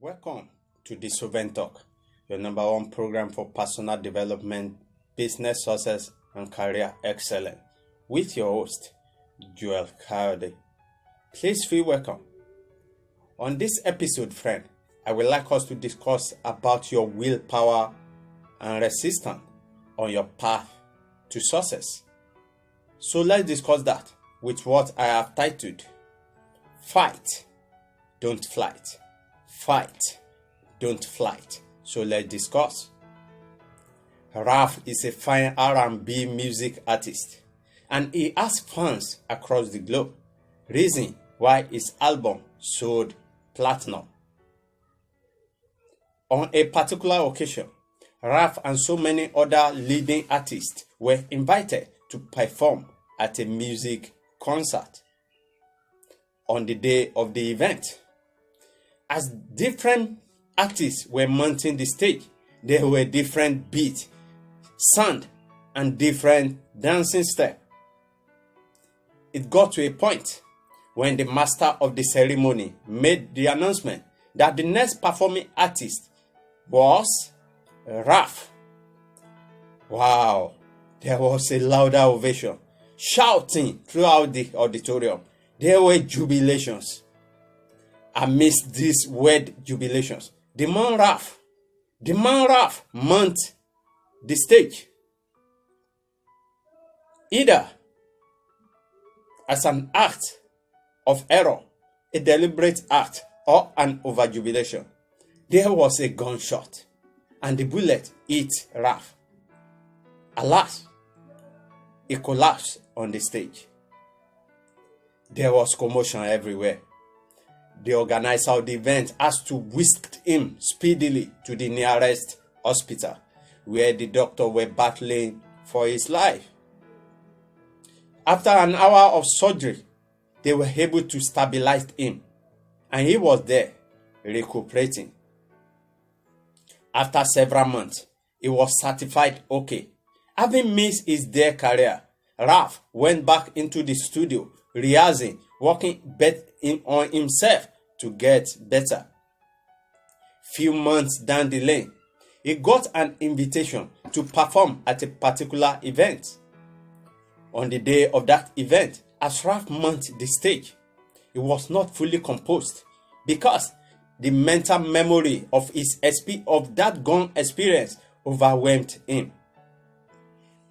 Welcome to the Sovereign Talk, your number one program for personal development, business success, and career excellence, with your host, Joelkayode. Please feel welcome. On this episode, friend, I would like us to discuss about your willpower and resistance on your path to success. So let's discuss that with what I have titled, Fight, Don't Flight. Fight, don't flight. So let's discuss. Raf is a fine R&B music artist, and he has fans across the globe, reason why his album sold platinum. On a particular occasion, Raf and so many other leading artists were invited to perform at a music concert. On the day of the event, as different artists were mounting the stage, there were different beats, sound, and different dancing steps. It got to a point when the master of the ceremony made the announcement that the next performing artist was Raf. Wow, there was a louder ovation, shouting throughout the auditorium. There were jubilations. Amidst these word jubilations, the man Raf mounted the stage, either as an act of error, a deliberate act, or an overjubilation. There was a gunshot, and the bullet hit Raf. Alas, he collapsed on the stage. There was commotion everywhere. The organizer of the event has to whisk him speedily to the nearest hospital, where the doctor were battling for his life. After an hour of surgery, they were able to stabilize him, and he was there recuperating. After several months, he was certified okay. Having missed his dear career, Raf went back into the studio, rehearsing, working on himself to get better. Few months down the lane, he got an invitation to perform at a particular event. On the day of that event, as Raf mounted the stage, he was not fully composed because the mental memory of that gun experience overwhelmed him.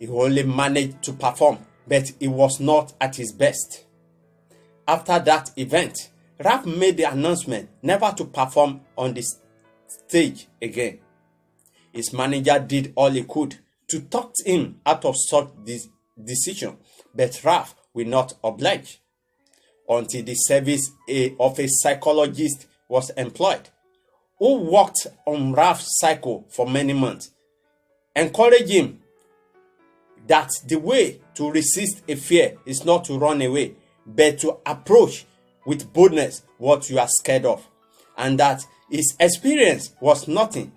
He only managed to perform, but he was not at his best. After that event, Raf made the announcement never to perform on the stage again. His manager did all he could to talk him out of such decision, but Raf will not oblige until the service of a psychologist was employed, who worked on Raf's cycle for many months, encouraged him that the way to resist a fear is not to run away, but to approach with boldness what you are scared of, and that his experience was nothing,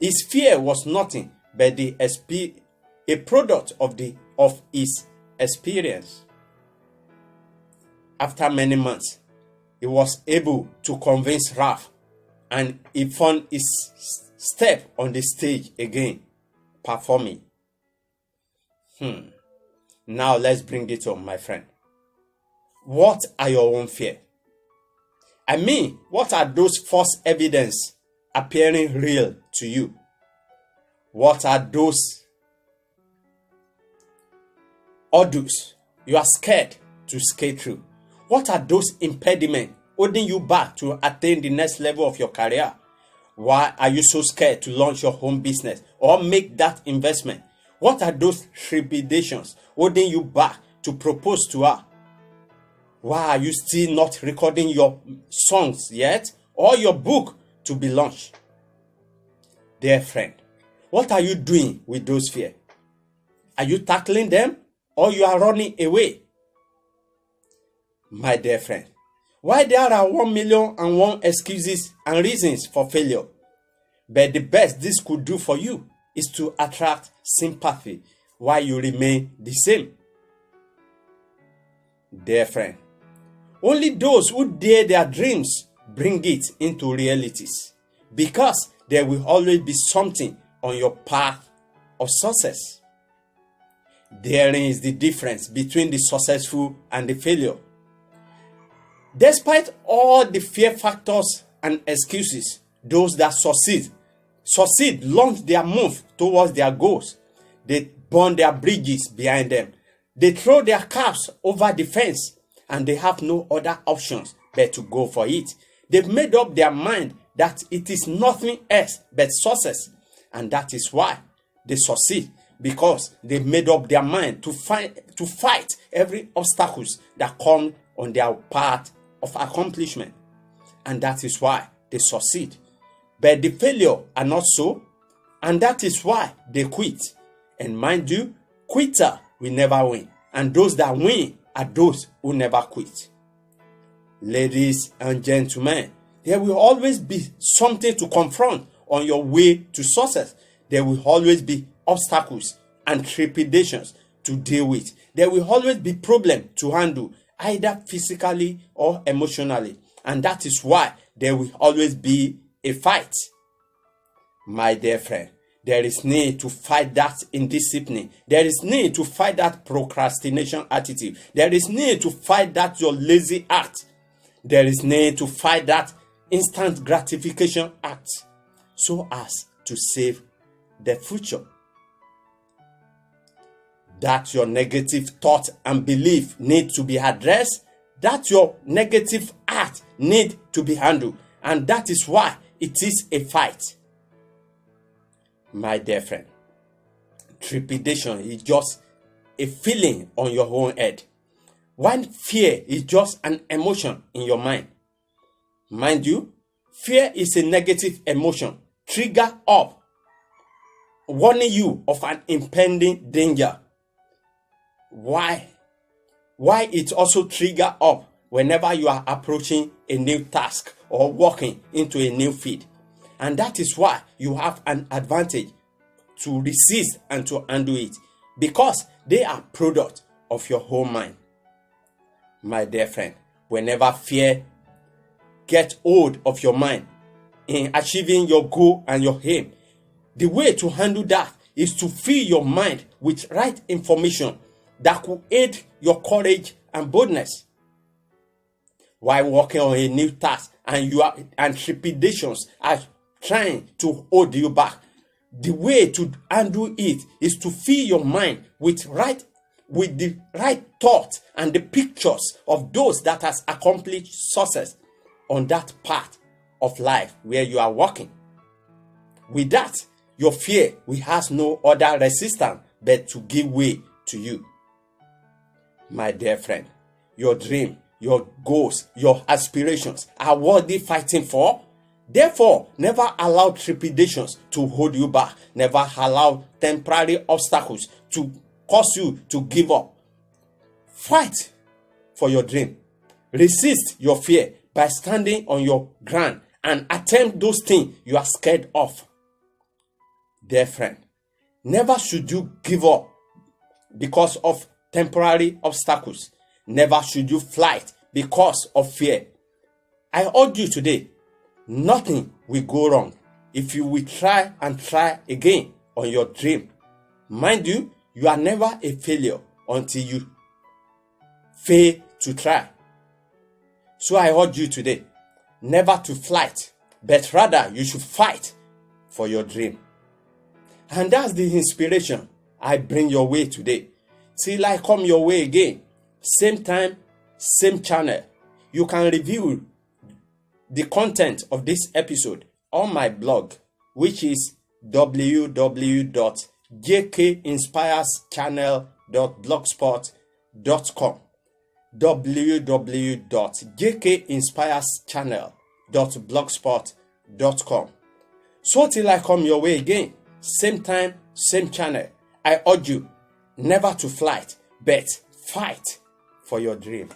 his fear was nothing, but a product of his experience. After many months, he was able to convince Raf, and he found his step on the stage again, performing. Now let's bring it home, my friend. What are your own fears? I mean, what are those false evidence appearing real to you? What are those hurdles you are scared to skate through? What are those impediments holding you back to attain the next level of your career? Why are you so scared to launch your home business or make that investment? What are those trepidations holding you back to propose to her? Why are you still not recording your songs yet, or your book to be launched? Dear friend, what are you doing with those fears? Are you tackling them, or you are running away? My dear friend, why there are 1,000,001 excuses and reasons for failure, but the best this could do for you is to attract sympathy while you remain the same. Dear friend, only those who dare their dreams bring it into realities. because there will always be something on your path of success. Therein is the difference between the successful and the failure. Despite all the fear factors and excuses, those that succeed, launch their move towards their goals. They burn their bridges behind them. They throw their caps over the fence, and they have no other options but to go for it. They've made up their mind that it is nothing else but success, and that is why they succeed, because they've made up their mind to fight every obstacles that come on their path of accomplishment, and that is why they succeed. But the failure are not so, and that is why they quit. And mind you, quitter will never win, and those that win are those who never quit. Ladies and gentlemen, there will always be something to confront on your way to success. There will always be obstacles and trepidations to deal with. There will always be problems to handle, either physically or emotionally. And that is why there will always be a fight. My dear friend, there is need to fight that indiscipline. There is need to fight that procrastination attitude. There is need to fight that your lazy act. There is need to fight that instant gratification act, so as to save the future. That your negative thought and belief need to be addressed. That your negative act need to be handled. And that is why it is a fight. My dear friend, trepidation is just a feeling on your own head, while fear is just an emotion in your mind. Mind you, fear is a negative emotion trigger up, warning you of an impending danger. Why it also trigger up whenever you are approaching a new task or walking into a new field. And that is why you have an advantage to resist and to undo it, because they are product of your whole mind. My dear friend, whenever fear gets hold of your mind in achieving your goal and your aim, the way to handle that is to fill your mind with right information that could aid your courage and boldness. While working on a new task and trepidations are trying to hold you back, the way to undo it is to fill your mind with the right thought and the pictures of those that has accomplished success on that path of life where you are walking. With that, your fear will have no other resistance but to give way to you. My dear friend, your dream, your goals, your aspirations are worthy fighting for. Therefore, never allow trepidations to hold you back. Never allow temporary obstacles to cause you to give up. Fight for your dream. Resist your fear by standing on your ground and attempt those things you are scared of. Dear friend, never should you give up because of temporary obstacles. Never should you flight because of fear. I urge you today, nothing will go wrong if you will try and try again on your dream. Mind you, you are never a failure until you fail to try. So I urge you today, never to flight, but rather you should fight for your dream. And that's the inspiration I bring your way today. Till I come your way again, same time, same channel. You can review the content of this episode on my blog, which is www.jkinspireschannel.blogspot.com. www.jkinspireschannel.blogspot.com. So till I come your way again, same time, same channel, I urge you never to flight, but fight for your dream.